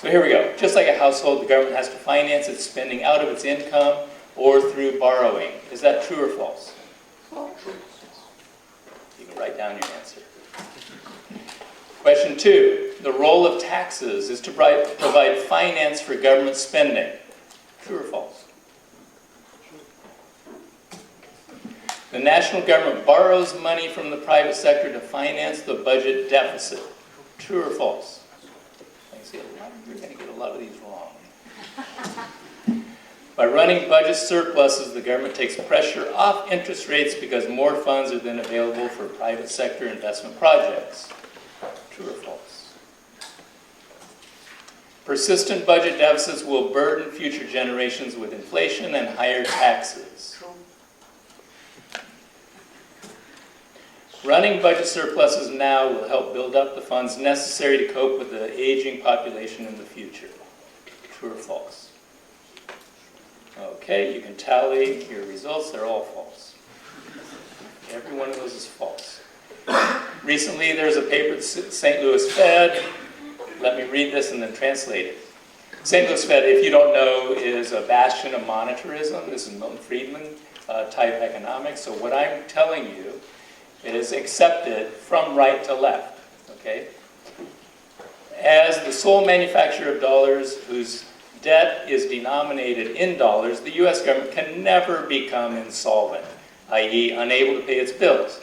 So here we go. Just like a household, the government has to finance its spending out of its income or through borrowing. Is that true or false? False. You can write down your answer. Question 2. The role of taxes is to provide finance for government spending. True or false? The national government borrows money from the private sector to finance the budget deficit. True or false? You're going to get a lot of these wrong. By running budget surpluses, the government takes pressure off interest rates because more funds are then available for private sector investment projects. True or false? Persistent budget deficits will burden future generations with inflation and higher taxes. Running budget surpluses now will help build up the funds necessary to cope with the aging population in the future. True or false? Okay, you can tally your results. They're all false. Every one of those is false. Recently, there's a paper at St. Louis Fed. Let me read this and then translate it. St. Louis Fed, if you don't know, is a bastion of monetarism. This is Milton Friedman type economics. So what I'm telling you is accepted from right to left, okay? As the sole manufacturer of dollars whose debt is denominated in dollars, the U.S. government can never become insolvent, i.e. unable to pay its bills.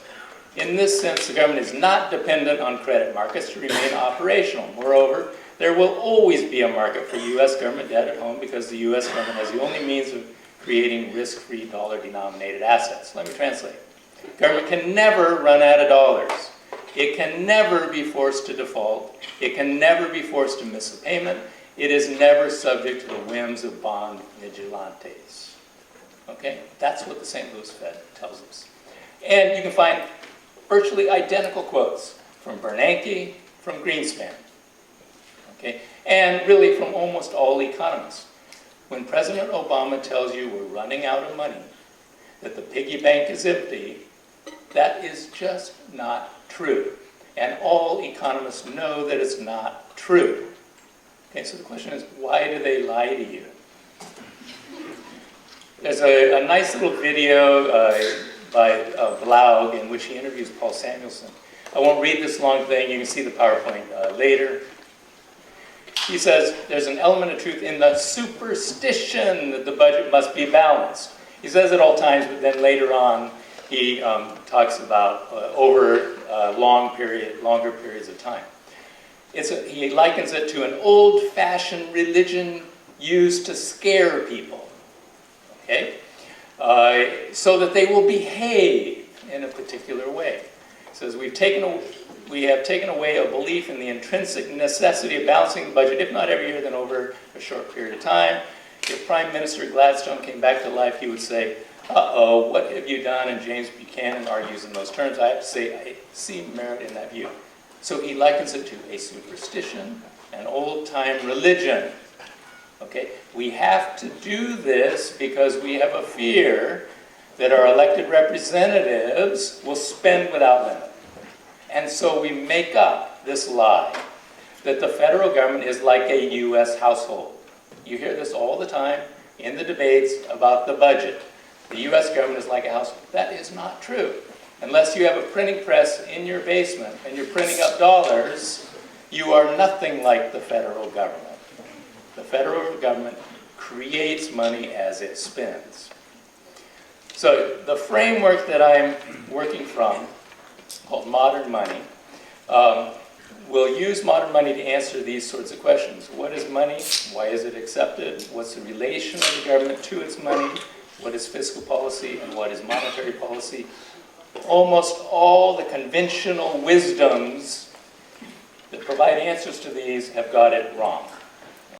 In this sense, the government is not dependent on credit markets to remain operational. Moreover, there will always be a market for U.S. government debt at home because the U.S. government has the only means of creating risk-free dollar-denominated assets. Let me translate. Government can never run out of dollars. It can never be forced to default. It can never be forced to miss a payment. It is never subject to the whims of bond vigilantes. Okay? That's what the St. Louis Fed tells us. And you can find virtually identical quotes from Bernanke, from Greenspan. Okay? And really from almost all economists. When President Obama tells you we're running out of money, that the piggy bank is empty, that is just not true. And all economists know that it's not true. Okay, so the question is, why do they lie to you? There's a nice little video by Blaug in which he interviews Paul Samuelson. I won't read this long thing. You can see the PowerPoint later. He says, there's an element of truth in the superstition that the budget must be balanced. He says it all times, but then later on, he talks about over longer periods of time. He likens it to an old-fashioned religion used to scare people, okay? So that they will behave in a particular way. He says, we have taken away a belief in the intrinsic necessity of balancing the budget, if not every year, then over a short period of time. If Prime Minister Gladstone came back to life, he would say, uh-oh, what have you done? And James Buchanan argues in those terms. I have to say, I see merit in that view. So he likens it to a superstition, an old-time religion. Okay? We have to do this because we have a fear that our elected representatives will spend without limit. And so we make up this lie that the federal government is like a U.S. household. You hear this all the time in the debates about the budget. The U.S. government is like a household. That is not true. Unless you have a printing press in your basement and you're printing up dollars, you are nothing like the federal government. The federal government creates money as it spends. So the framework that I'm working from, called Modern Money, will use modern money to answer these sorts of questions. What is money? Why is it accepted? What's the relation of the government to its money? What is fiscal policy and what is monetary policy? Almost all the conventional wisdoms that provide answers to these have got it wrong.